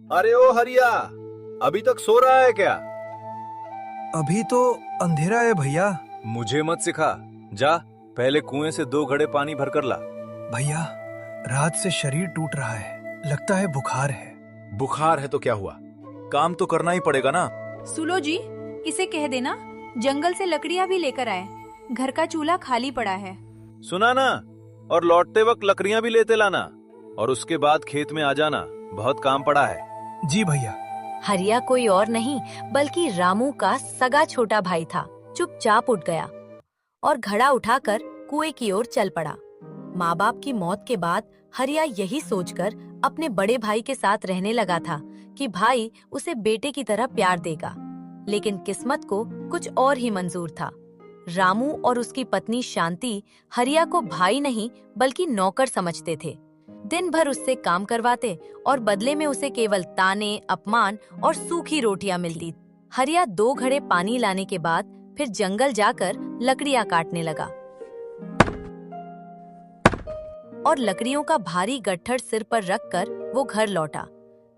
अरे ओ हरिया, अभी तक सो रहा है क्या? अभी तो अंधेरा है भैया। मुझे मत सिखा। जा, पहले कुएं से 2 घड़े पानी भरकर ला। भैया, रात से शरीर टूट रहा है, लगता है बुखार है। बुखार है तो क्या हुआ, काम तो करना ही पड़ेगा ना। सुलो जी, इसे कह देना जंगल से लकड़ियाँ भी लेकर आए। घर का चूल्हा खाली पड़ा है। सुना ना, और लौटते वक्त लकड़ियां भी लेते लाना, और उसके बाद खेत में आ जाना, बहुत काम पड़ा है। जी भैया। हरिया कोई और नहीं बल्कि रामू का सगा छोटा भाई था। चुपचाप उठ गया और घड़ा उठाकर कुएं की ओर चल पड़ा। माँ बाप की मौत के बाद हरिया यही सोचकर अपने बड़े भाई के साथ रहने लगा था कि भाई उसे बेटे की तरह प्यार देगा, लेकिन किस्मत को कुछ और ही मंजूर था। रामू और उसकी पत्नी शांति हरिया को भाई नहीं बल्कि नौकर समझते थे। दिन भर उससे काम करवाते और बदले में उसे केवल ताने, अपमान और सूखी रोटियां मिलती। हरिया 2 घड़े पानी लाने के बाद फिर जंगल जाकर लकड़ियां काटने लगा और लकड़ियों का भारी गट्ठर सिर पर रखकर वो घर लौटा,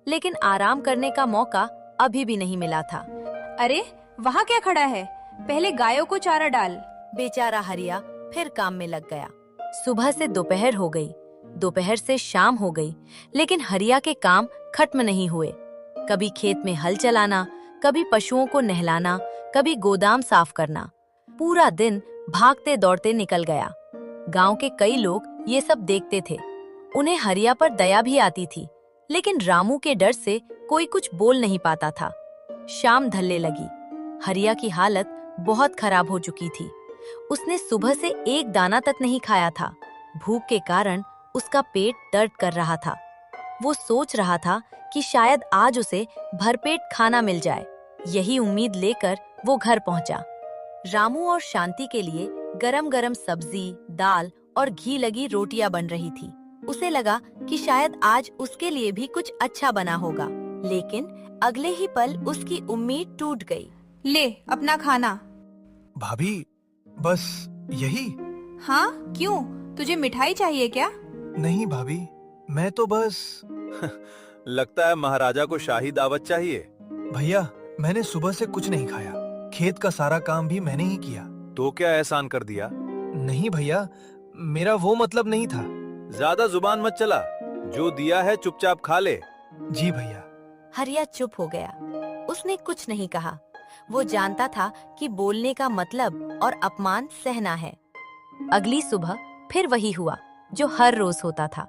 लेकिन आराम करने का मौका अभी भी नहीं मिला था। अरे वहाँ क्या खड़ा है? पहले गायों को चारा डाल। बेचारा हरिया फिर काम में लग गया। सुबह से दोपहर हो गई, दोपहर से शाम हो गई, लेकिन हरिया के काम खत्म नहीं हुए। कभी खेत में हल चलाना, कभी पशुओं को नहलाना, कभी गोदाम साफ करना। पूरा दिन भागते दौड़ते निकल गया। गांव के कई लोग ये सब देखते थे। उन्हें हरिया पर दया भी आती थी, लेकिन रामू के डर से कोई कुछ बोल नहीं पाता था। शाम ढलने लगी। हरिया की हालत बहुत खराब हो चुकी थी। उसने सुबह से एक दाना तक नहीं खाया था। भूख के कारण उसका पेट दर्द कर रहा था। वो सोच रहा था कि शायद आज उसे भरपेट खाना मिल जाए। यही उम्मीद लेकर वो घर पहुंचा। रामू और शांति के लिए गरम गरम सब्जी, दाल और घी लगी रोटियां बन रही थी। उसे लगा कि शायद आज उसके लिए भी कुछ अच्छा बना होगा, लेकिन अगले ही पल उसकी उम्मीद टूट गई। ले अपना खाना। भाभी, बस यही? हाँ क्यों, तुझे मिठाई चाहिए क्या? नहीं भाभी, मैं तो बस। लगता है महाराजा को शाही दावत चाहिए। भैया, मैंने सुबह से कुछ नहीं खाया। खेत का सारा काम भी मैंने ही किया। तो क्या एहसान कर दिया? नहीं भैया, मेरा वो मतलब नहीं था। ज्यादा जुबान मत चला, जो दिया है चुपचाप खा ले। जी भैया। हरिया चुप हो गया। उसने कुछ नहीं कहा। वो जानता था कि बोलने का मतलब और अपमान सहना है। अगली सुबह फिर वही हुआ जो हर रोज होता था।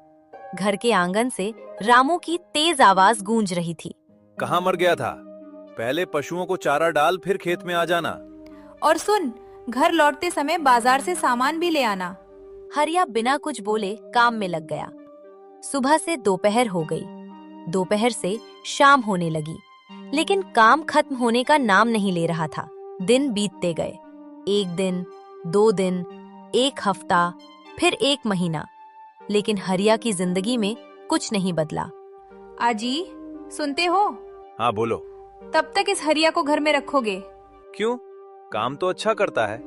घर के आंगन से रामू की तेज आवाज गूंज रही थी। कहाँ मर गया था? पहले पशुओं को चारा डाल, फिर खेत में आ जाना। और सुन, घर लौटते समय बाजार से सामान भी ले आना। हरिया बिना कुछ बोले काम में लग गया। सुबह से दोपहर हो गई, दोपहर से शाम होने लगी, लेकिन काम खत्म होने का नाम नहीं ले रहा था। दिन बीतते गए। 1 दिन, 2 दिन, 1 हफ्ता, फिर 1 महीना, लेकिन हरिया की जिंदगी में कुछ नहीं बदला। आजी, सुनते हो? हाँ बोलो। तब तक इस हरिया को घर में रखोगे? क्यों? काम तो अच्छा करता है।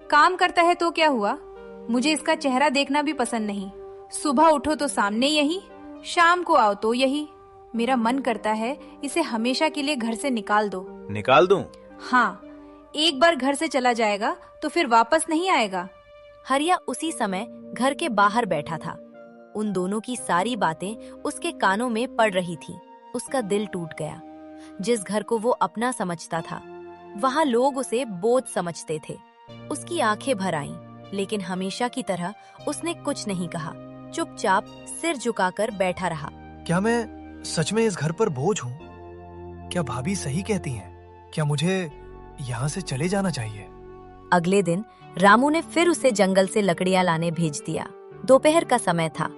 काम करता है तो क्या हुआ? मुझे इसका चेहरा देखना भी पसंद नहीं। सुबह उठो तो सामने यही, शाम को आओ तो यही। मेरा मन करता है इसे हमेशा के लिए घर से निकाल दो। निकाल दूं? हाँ, एक बार घर से चला जाएगा तो फिर वापस नहीं आएगा। हरिया उसी समय घर के बाहर बैठा था। उन दोनों की सारी बातें उसके कानों में पड़ रही थी। उसका दिल टूट गया। जिस घर को वो अपना समझता था, वहाँ लोग उसे बोझ समझते थे। उसकी आंखें भर आईं, लेकिन हमेशा की तरह उसने कुछ नहीं कहा। चुपचाप सिर झुकाकर बैठा रहा। क्या मैं सच में इस घर पर बोझ हूँ? क्या भाभी सही कहती हैं? क्या मुझे यहाँ से चले जाना चाहिए? अगले दिन रामू ने फिर उसे जंगल से लकड़ियां लाने भेज दिया। दोपहर का समय था।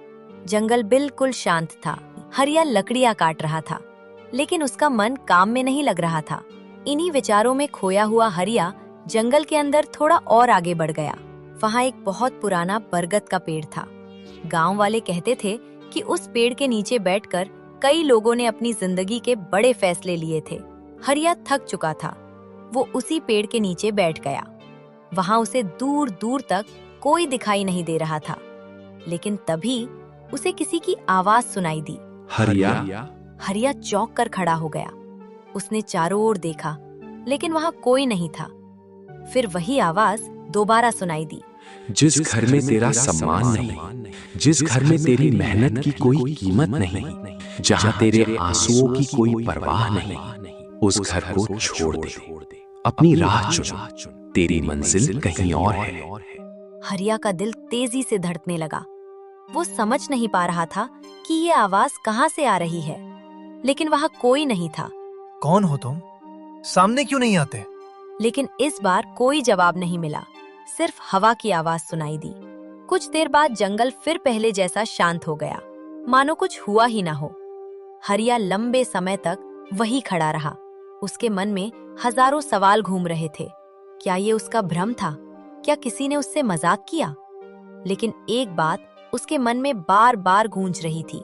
जंगल बिल्कुल शांत था। हरिया लकड़ियां काट रहा था, लेकिन उसका मन काम में नहीं लग रहा था। इन्हीं विचारों में खोया हुआ हरिया जंगल के अंदर थोड़ा और आगे बढ़ गया। वहाँ एक बहुत पुराना बरगद का पेड़ था। गांव वाले कहते थे कि उस पेड़ के नीचे बैठकर कई लोगों ने अपनी जिंदगी के बड़े फैसले लिए थे। हरिया थक चुका था। वो उसी पेड़ के नीचे बैठ गया। वहाँ उसे दूर दूर तक कोई दिखाई नहीं दे रहा था, लेकिन तभी उसे किसी की आवाज सुनाई दी। हरिया, हरिया चौंक कर खड़ा हो गया। उसने चारों ओर देखा, लेकिन वहां कोई नहीं था। फिर वही आवाज दोबारा सुनाई दी। जिस घर में तेरा सम्मान नहीं, जिस घर में तेरी मेहनत की कोई कीमत नहीं, जहां तेरे आंसुओं की कोई परवाह नहीं, उस घर को छोड़ दे, अपनी राह चुन, तेरी मंजिल कहीं और है। हरिया का दिल तेजी से धड़कने लगा। वो समझ नहीं पा रहा था कि ये आवाज कहाँ से आ रही है, लेकिन वहां कोई नहीं था। कौन हो तुम? सामने क्यों नहीं आते? लेकिन इस बार कोई जवाब नहीं मिला, सिर्फ हवा की आवाज सुनाई दी। कुछ देर बाद जंगल फिर पहले जैसा शांत हो गया, मानो कुछ हुआ ही ना हो। हरिया लंबे समय तक वही खड़ा रहा। उसके मन में हजारों सवाल घूम रहे थे। क्या ये उसका भ्रम था? क्या किसी ने उससे मजाक किया? लेकिन एक बात उसके मन में बार बार गूंज रही थी।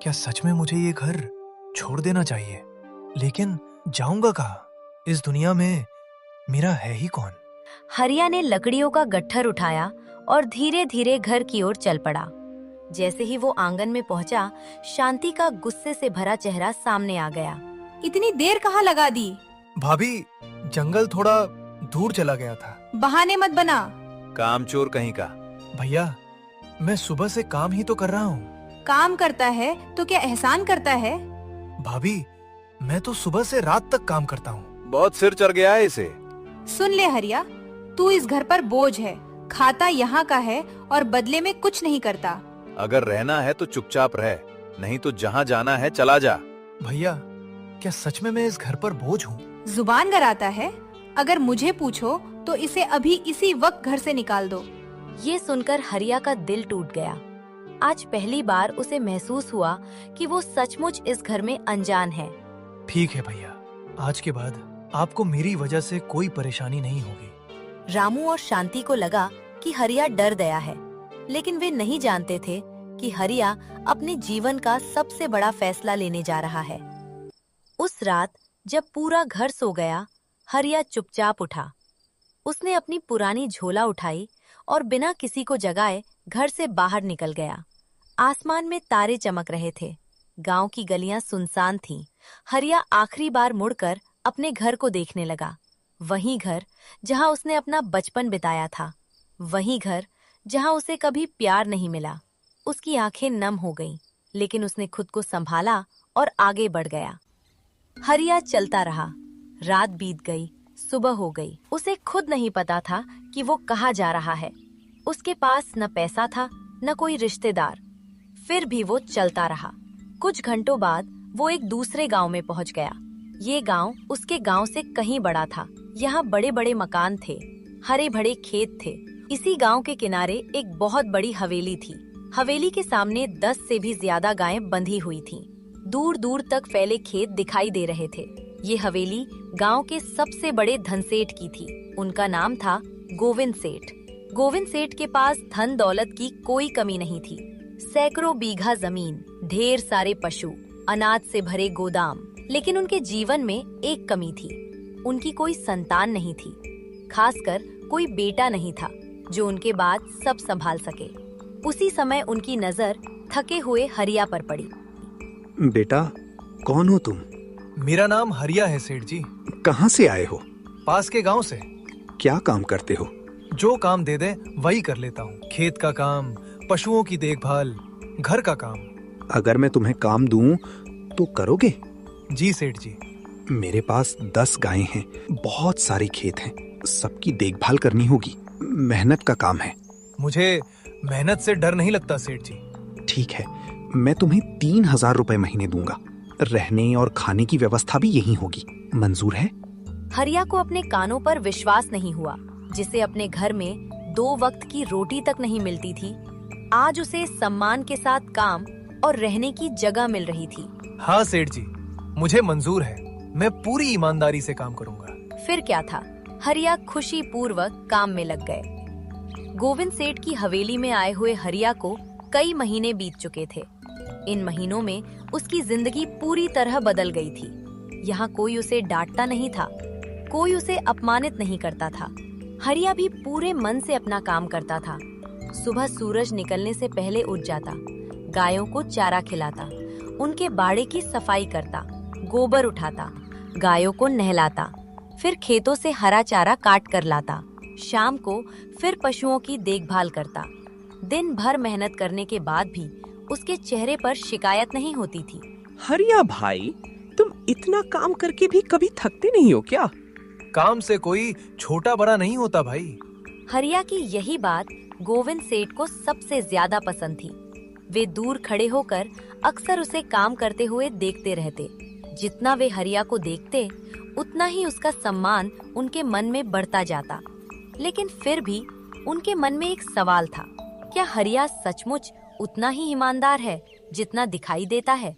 क्या सच में मुझे ये घर छोड़ देना चाहिए? लेकिन जाऊंगा कहाँ? इस दुनिया में मेरा है ही कौन? हरिया ने लकड़ियों का गट्ठर उठाया और धीरे धीरे घर की ओर चल पड़ा। जैसे ही वो आंगन में पहुंचा, शांति का गुस्से से भरा चेहरा सामने आ गया। इतनी देर कहाँ लगा दी? भाभी, जंगल थोड़ा दूर चला गया था। बहाने मत बना। कामचोर कहीं का। भैया, मैं सुबह से काम ही तो कर रहा हूँ। काम करता है तो क्या एहसान करता है? भाभी, मैं तो सुबह से रात तक काम करता हूँ। बहुत सिर चढ़ गया है इसे। सुन ले हरिया, तू इस घर पर बोझ है। खाता यहाँ का है और बदले में कुछ नहीं करता। अगर रहना है तो चुपचाप रह, नहीं तो जहाँ जाना है चला जा। भैया, क्या सच में मैं इस घर पर बोझ हूँ? जुबान गराता है। अगर मुझे पूछो तो इसे अभी इसी वक्त घर से निकाल दो। ये सुनकर हरिया का दिल टूट गया। आज पहली बार उसे महसूस हुआ कि वो सचमुच इस घर में अनजान है। ठीक है भैया, आज के बाद आपको मेरी वजह से कोई परेशानी नहीं होगी। रामू और शांति को लगा कि हरिया डर गया है, लेकिन वे नहीं जानते थे कि हरिया अपने जीवन का सबसे बड़ा फैसला लेने जा रहा है। उस रात जब पूरा घर सो गया, हरिया चुपचाप उठा। उसने अपनी पुरानी झोला उठाई और बिना किसी को जगाए घर से बाहर निकल गया। आसमान में तारे चमक रहे थे। गांव की गलियां सुनसान थीं। हरिया आखिरी बार मुड़कर अपने घर को देखने लगा। वही घर जहां उसने अपना बचपन बिताया था, वही घर जहां उसे कभी प्यार नहीं मिला। उसकी आंखें नम हो गईं, लेकिन उसने खुद को संभाला और आगे बढ़ गया। हरिया चलता रहा। रात बीत गई, सुबह हो गई। उसे खुद नहीं पता था कि वो कहाँ जा रहा है। उसके पास न पैसा था, न कोई रिश्तेदार। फिर भी वो चलता रहा। कुछ घंटों बाद वो एक दूसरे गांव में पहुंच गया। ये गांव उसके गांव से कहीं बड़ा था। यहाँ बड़े बड़े मकान थे, हरे भरे खेत थे। इसी गांव के किनारे एक बहुत बड़ी हवेली थी। हवेली के सामने 10 से भी ज्यादा गायें बंधी हुई थीं। दूर दूर तक फैले खेत दिखाई दे रहे थे। ये हवेली गांव के सबसे बड़े धनसेठ की थी। उनका नाम था गोविंद सेठ। गोविंद सेठ के पास धन दौलत की कोई कमी नहीं थी। सैकड़ों बीघा जमीन, ढेर सारे पशु, अनाज से भरे गोदाम। लेकिन उनके जीवन में एक कमी थी। उनकी कोई संतान नहीं थी, खासकर कोई बेटा नहीं था जो उनके बाद सब संभाल सके। उसी समय उनकी नजर थके हुए हरिया पर पड़ी। बेटा, कौन हो तुम? मेरा नाम हरिया है सेठ जी। कहाँ से आए हो? पास के गांव से। क्या काम करते हो? जो काम दे दे वही कर लेता हूँ। खेत का काम, पशुओं की देखभाल, घर का काम। अगर मैं तुम्हें काम दूं तो करोगे? जी सेठ जी। मेरे पास 10 गायें हैं, बहुत सारे खेत हैं, सबकी देखभाल करनी होगी। मेहनत का काम है। मुझे मेहनत से डर नहीं लगता सेठ जी। ठीक है, मैं तुम्हें 3000 रुपए महीने दूंगा। रहने और खाने की व्यवस्था भी यही होगी। मंजूर है? हरिया को अपने कानों पर विश्वास नहीं हुआ। जिसे अपने घर में 2 वक्त की रोटी तक नहीं मिलती थी, आज उसे सम्मान के साथ काम और रहने की जगह मिल रही थी। हाँ सेठ जी, मुझे मंजूर है। मैं पूरी ईमानदारी से काम करूंगा। फिर क्या था, हरिया खुशी पूर्वक काम में लग गए। गोविंद सेठ की हवेली में आए हुए हरिया को कई महीने बीत चुके थे। इन महीनों में उसकी जिंदगी पूरी तरह बदल गई थी। यहाँ कोई उसे डांटता नहीं था, कोई उसे अपमानित नहीं करता था। हरिया भी पूरे मन से अपना काम करता था। सुबह सूरज निकलने से पहले उठ जाता, गायों को चारा खिलाता उनके बाड़े की सफाई करता, गोबर उठाता, गायों को नहलाता, फिर खेतों से हरा चारा काट कर लाता। शाम को फिर पशुओं की देखभाल करता। दिन भर मेहनत करने के बाद भी उसके चेहरे पर शिकायत नहीं होती थी। हरिया भाई, तुम इतना काम करके भी कभी थकते नहीं हो क्या? काम से कोई छोटा बड़ा नहीं होता भाई। हरिया की यही बात गोविंद सेठ को सबसे ज्यादा पसंद थी। वे दूर खड़े होकर अक्सर उसे काम करते हुए देखते रहते। जितना वे हरिया को देखते, उतना ही उसका सम्मान उनके मन में बढ़ता जाता। लेकिन फिर भी उनके मन में एक सवाल था, क्या हरिया सचमुच उतना ही ईमानदार है जितना दिखाई देता है,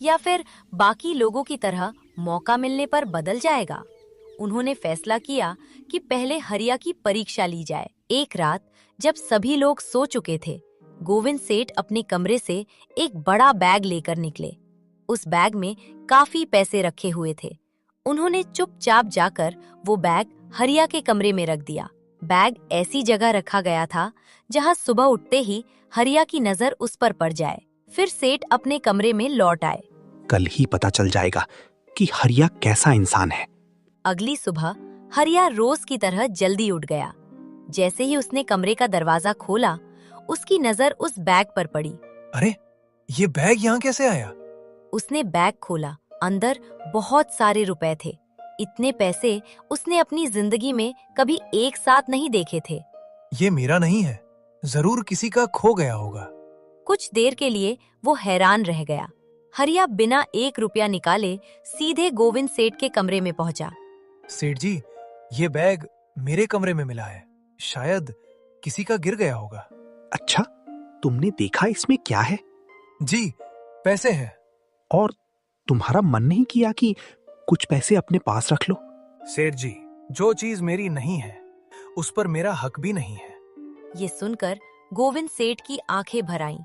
या फिर बाकी लोगों की तरह मौका मिलने पर बदल जाएगा? उन्होंने फैसला किया कि पहले हरिया की परीक्षा ली जाए। एक रात जब सभी लोग सो चुके थे, गोविंद सेठ अपने कमरे से एक बड़ा बैग लेकर निकले। उस बैग में काफी पैसे रखे हुए थे। उन्होंने चुपचाप जाकर वो बैग हरिया के कमरे में रख दिया। बैग ऐसी जगह रखा गया था जहां सुबह उठते ही हरिया की नजर उस पर पड़ जाए। फिर सेठ अपने कमरे में लौट आए। कल ही पता चल जाएगा कि हरिया कैसा इंसान है। अगली सुबह हरिया रोज की तरह जल्दी उठ गया। जैसे ही उसने कमरे का दरवाजा खोला, उसकी नजर उस बैग पर पड़ी। अरे, ये बैग यहाँ कैसे आया? उसने बैग खोला। अंदर बहुत सारे रुपए थे। इतने पैसे उसने अपनी जिंदगी में कभी एक साथ नहीं देखे थे। ये मेरा नहीं है, जरूर किसी का खो गया होगा। कुछ देर के लिए वो हैरान रह गया। हरिया बिना 1 रुपया निकाले सीधे गोविंद सेठ के कमरे में पहुंचा। सेठ जी, ये बैग मेरे कमरे में मिला है। शायद किसी का गिर गया होगा। अच्छा, तुमने देखा इसमें क्या है? जी, पैसे हैं। और तुम्हारा मन नहीं किया कि कुछ पैसे अपने पास रख लो? सेठ जी, जो चीज मेरी नहीं है उस पर मेरा हक भी नहीं है। ये सुनकर गोविंद सेठ की आंखें भर आईं।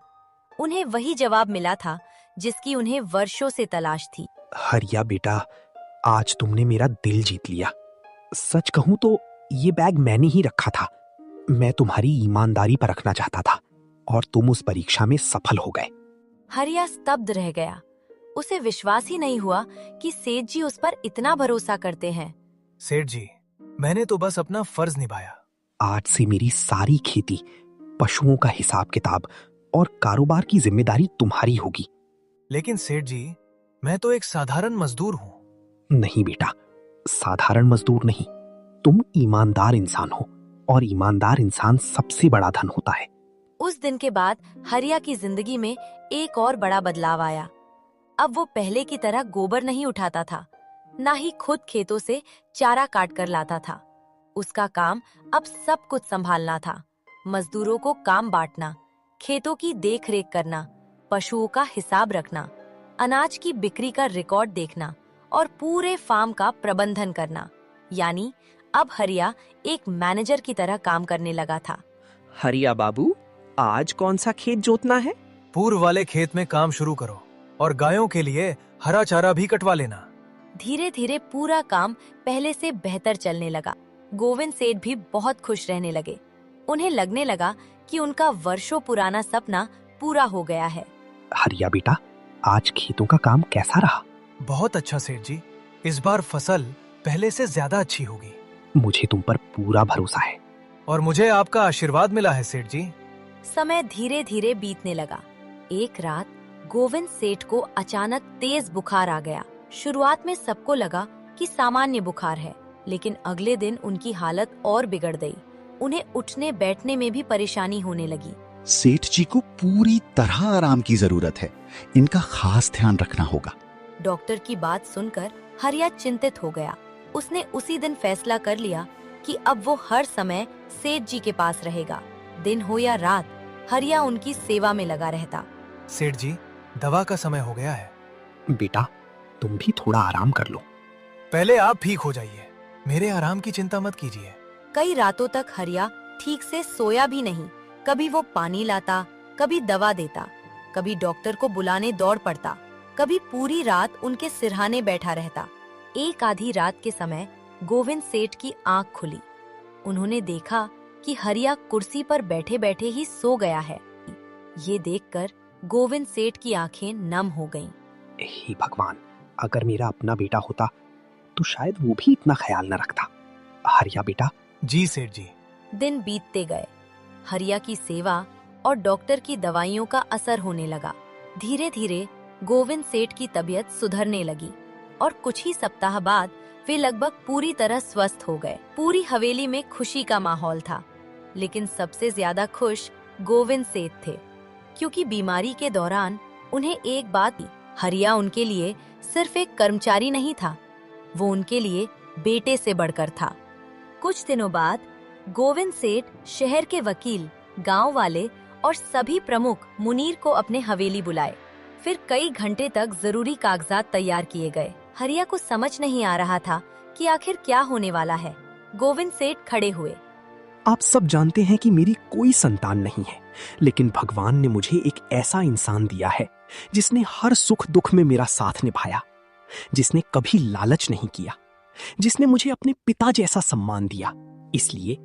उन्हें वही जवाब मिला था जिसकी उन्हें वर्षों से तलाश थी। हरिया बेटा, आज तुमने मेरा दिल जीत लिया। सच कहूं तो ये बैग मैंने ही रखा था। मैं तुम्हारी ईमानदारी पर रखना चाहता था और तुम उस परीक्षा में सफल हो गए। हरिया स्तब्ध रह गया। उसे विश्वास ही नहीं हुआ कि सेठ जी उस पर इतना भरोसा करते हैं। सेठ जी, मैंने तो बस अपना फर्ज निभाया। आज से मेरी सारी खेती, पशुओं का हिसाब किताब और कारोबार की जिम्मेदारी तुम्हारी होगी। लेकिन सेठ जी, मैं तो एक साधारण मजदूर हूँ। नहीं बेटा, साधारण मजदूर नहीं, तुम ईमानदार इंसान हो और ईमानदार इंसान सबसे बड़ा धन होता है। उस दिन के बाद हरिया की जिंदगी में एक और बड़ा बदलाव आया। अब वो पहले की तरह गोबर नहीं उठाता था, ना ही खुद खेतों से चारा काट कर लाता था। उसका काम अब सब कुछ संभालना था। मजदूरों को काम बांटना, खेतों की देखरेख करना, पशुओं का हिसाब रखना, अनाज की बिक्री का रिकॉर्ड देखना और पूरे फार्म का प्रबंधन करना। यानी अब हरिया एक मैनेजर की तरह काम करने लगा था। हरिया बाबू, आज कौन सा खेत जोतना है? पूर्व वाले खेत में काम शुरू करो और गायों के लिए हरा चारा भी कटवा लेना। धीरे धीरे पूरा काम पहले से बेहतर चलने लगा। गोविंद सेठ भी बहुत खुश रहने लगे। उन्हें लगने लगा कि उनका वर्षों पुराना सपना पूरा हो गया है। हरिया बेटा, आज खेतों का काम कैसा रहा? बहुत अच्छा सेठ जी, इस बार फसल पहले से ज्यादा अच्छी होगी। मुझे तुम पर पूरा भरोसा है। और मुझे आपका आशीर्वाद मिला है सेठ जी। समय धीरे धीरे बीतने लगा। एक रात गोविंद सेठ को अचानक तेज बुखार आ गया। शुरुआत में सबको लगा कि सामान्य बुखार है, लेकिन अगले दिन उनकी हालत और बिगड़ गई। उन्हें उठने बैठने में भी परेशानी होने लगी। सेठ जी को पूरी तरह आराम की जरूरत है, इनका खास ध्यान रखना होगा। डॉक्टर की बात सुनकर हरिया चिंतित हो गया। उसने उसी दिन फैसला कर लिया कि अब वो हर समय सेठ जी के पास रहेगा। दिन हो या रात, हरिया उनकी सेवा में लगा रहता। सेठ जी, दवा का समय हो गया है। बेटा, तुम भी थोड़ा आराम कर लो। पहले आप ठीक हो जाइए, मेरे आराम की चिंता मत कीजिए। कई रातों तक हरिया ठीक से सोया भी नहीं। कभी वो पानी लाता, कभी दवा देता, कभी डॉक्टर को बुलाने दौड़ पड़ता, कभी पूरी रात उनके सिरहाने बैठा रहता। एक आधी रात के समय गोविंद सेठ की आंख खुली। उन्होंने देखा कि हरिया कुर्सी पर बैठे बैठे ही सो गया है। ये देखकर गोविंद सेठ की आंखें नम हो गईं। हे भगवान, अगर मेरा अपना बेटा होता तो शायद वो भी इतना ख्याल न रखता। हरिया बेटा। जी सेठ जी। दिन बीतते गए। हरिया की सेवा और डॉक्टर की दवाइयों का असर होने लगा। धीरे धीरे गोविंद सेठ की तबीयत सुधरने लगी और कुछ ही सप्ताह बाद वे लगभग पूरी तरह स्वस्थ हो गए। पूरी हवेली में खुशी का माहौल था, लेकिन सबसे ज्यादा खुश गोविंद सेठ थे, क्योंकि बीमारी के दौरान उन्हें एक बात थी, हरिया उनके लिए सिर्फ एक कर्मचारी नहीं था, वो उनके लिए बेटे से बढ़कर था। कुछ दिनों बाद गोविंद सेठ शहर के वकील, गांव वाले और सभी प्रमुख मुनीर को अपने हवेली बुलाए। फिर कई घंटे तक जरूरी कागजात तैयार किए गए। हरिया को समझ नहीं आ रहा था कि आखिर क्या होने वाला है। गोविंद सेठ खड़े हुए। आप सब जानते हैं कि मेरी कोई संतान नहीं है, लेकिन भगवान ने मुझे एक ऐसा इंसान दिया है जिसने हर सुख दुख में मेरा साथ निभाया, जिसने कभी लालच नहीं किया, जिसने मुझे अपने पिता जैसा सम्मान दिया। इसलिए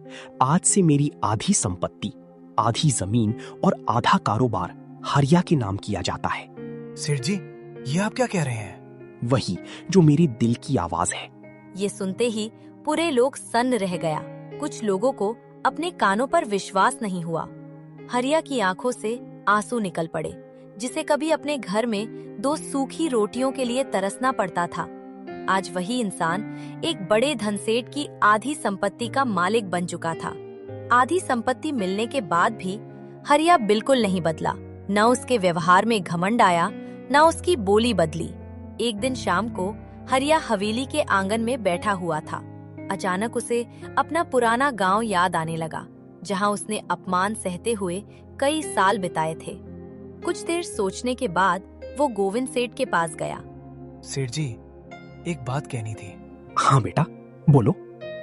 आज से मेरी आधी संपत्ति, आधी जमीन और आधा कारोबार हरिया के नाम किया जाता है। सेठ जी, ये आप क्या कह रहे हैं? वही जो मेरे दिल की आवाज है। ये सुनते ही पूरे लोग सन्न रह गया। कुछ लोगों को अपने कानों पर विश्वास नहीं हुआ। हरिया की आंखों से आंसू निकल पड़े, जिसे कभी अपने घर में 2 सूखी रोटियों के लिए तरसना पड़ता था। आज वही इंसान एक बड़े धनसेठ की आधी संपत्ति का मालिक बन चुका था। आधी संपत्ति मिलने के बाद भी हरिया बिल्कुल नहीं बदला। न उसके व्यवहार में घमंड आया, न उसकी बोली बदली। एक दिन शाम को हरिया हवेली के आंगन में बैठा हुआ था। अचानक उसे अपना पुराना गांव याद आने लगा, जहां उसने अपमान सहते हुए कई साल बिताए थे। कुछ देर सोचने के बाद वो गोविंद सेठ के पास गया। सेठ जी, एक बात कहनी थी। हाँ बेटा, बोलो।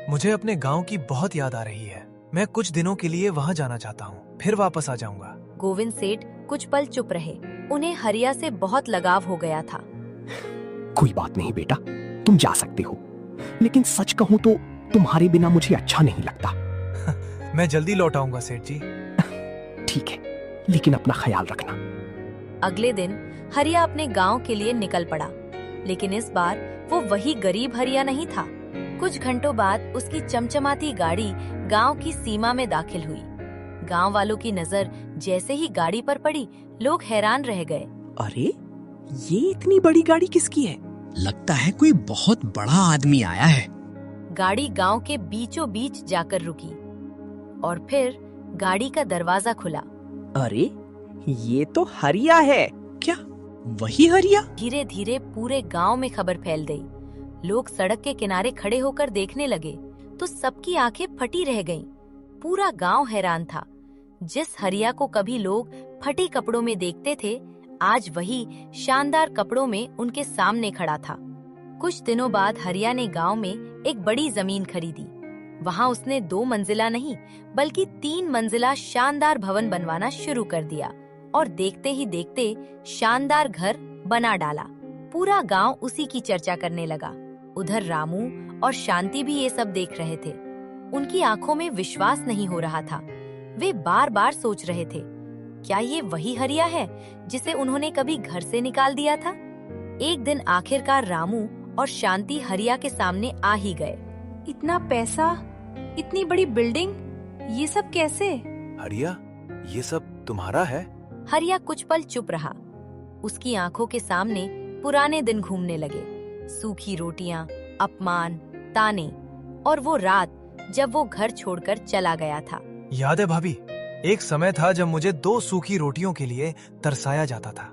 मुझे अपने गांव की बहुत याद आ रही है। मैं कुछ दिनों के लिए वहां जाना चाहता हूँ, फिर वापस आ जाऊंगा। गोविंद सेठ कुछ पल चुप रहे। उन्हें हरिया से बहुत लगाव हो गया था। कोई बात नहीं बेटा, तुम जा सकते हो, लेकिन सच कहूँ तो तुम्हारे बिना मुझे अच्छा नहीं लगता। मैं जल्दी लौट आऊंगा सेठ जी। ठीक है, लेकिन अपना ख्याल रखना। अगले दिन हरिया अपने गांव के लिए निकल पड़ा, लेकिन इस बार वो वही गरीब हरिया नहीं था। कुछ घंटों बाद उसकी चमचमाती गाड़ी गांव की सीमा में दाखिल हुई। गांव वालों की नजर जैसे ही गाड़ी पर पड़ी, लोग हैरान रह गए। अरे, ये इतनी बड़ी गाड़ी किसकी है? लगता है कोई बहुत बड़ा आदमी आया है। गाड़ी गांव के बीचों बीच जाकर रुकी और फिर गाड़ी का दरवाजा खुला। अरे, ये तो हरिया है। क्या वही हरिया? धीरे धीरे पूरे गांव में खबर फैल गई। लोग सड़क के किनारे खड़े होकर देखने लगे तो सबकी आंखें फटी रह गईं। पूरा गांव हैरान था। जिस हरिया को कभी लोग फटे कपड़ों में देखते थे, आज वही शानदार कपड़ों में उनके सामने खड़ा था। कुछ दिनों बाद हरिया ने गांव में एक बड़ी जमीन खरीदी। वहां उसने 2 मंजिला नहीं बल्कि 3 मंजिला शानदार भवन बनवाना शुरू कर दिया और देखते ही देखते शानदार घर बना डाला। पूरा गांव उसी की चर्चा करने लगा। उधर रामू और शांति भी ये सब देख रहे थे। उनकी आंखों में विश्वास नहीं हो रहा था। वे बार बार सोच रहे थे, क्या ये वही हरिया है जिसे उन्होंने कभी घर से निकाल दिया था? एक दिन आखिरकार रामू और शांति हरिया के सामने आ ही गए। इतना पैसा, इतनी बड़ी बिल्डिंग, ये सब कैसे? हरिया, ये सब तुम्हारा है? हरिया कुछ पल चुप रहा। उसकी आंखों के सामने पुराने दिन घूमने लगे। सूखी रोटियां, अपमान, ताने और वो रात जब वो घर छोड़कर चला गया था। याद है भाभी, एक समय था जब मुझे 2 सूखी रोटियों के लिए तरसाया जाता था।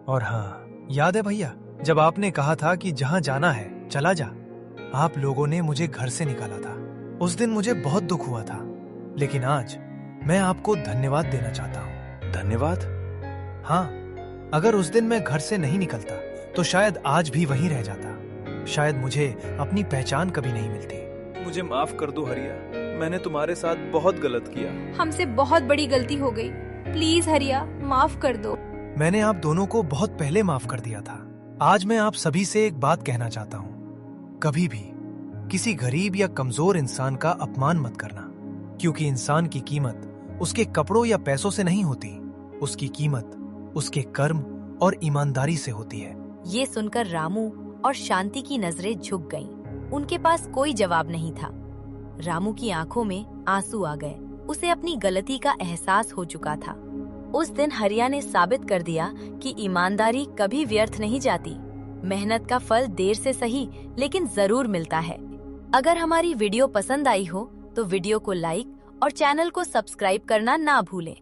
और हाँ, याद है भैया, जब आपने कहा था कि जहाँ जाना है चला जा। आप लोगों ने मुझे घर से निकाला था। उस दिन मुझे बहुत दुख हुआ था, लेकिन आज मैं आपको धन्यवाद देना चाहता हूँ। धन्यवाद? हाँ, अगर उस दिन मैं घर से नहीं निकलता तो शायद आज भी वहीं रह जाता। शायद मुझे अपनी पहचान कभी नहीं मिलती। मुझे माफ कर दो हरिया, मैंने तुम्हारे साथ बहुत गलत किया। हमसे बहुत बड़ी गलती हो गई। प्लीज हरिया, माफ कर दो। मैंने आप दोनों को बहुत पहले माफ कर दिया था। आज मैं आप सभी से एक बात कहना चाहता हूँ, कभी भी किसी गरीब या कमजोर इंसान का अपमान मत करना, क्योंकि इंसान की कीमत उसके कपड़ों या पैसों से नहीं होती। उसकी कीमत उसके कर्म और ईमानदारी से होती है। ये सुनकर रामू और शांति की नजरें झुक गईं। उनके पास कोई जवाब नहीं था। रामू की आंखों में आंसू आ गए। उसे अपनी गलती का एहसास हो चुका था। उस दिन हरिया ने साबित कर दिया कि ईमानदारी कभी व्यर्थ नहीं जाती। मेहनत का फल देर से सही लेकिन जरूर मिलता है। अगर हमारी वीडियो पसंद आई हो तो वीडियो को लाइक और चैनल को सब्सक्राइब करना ना भूलें।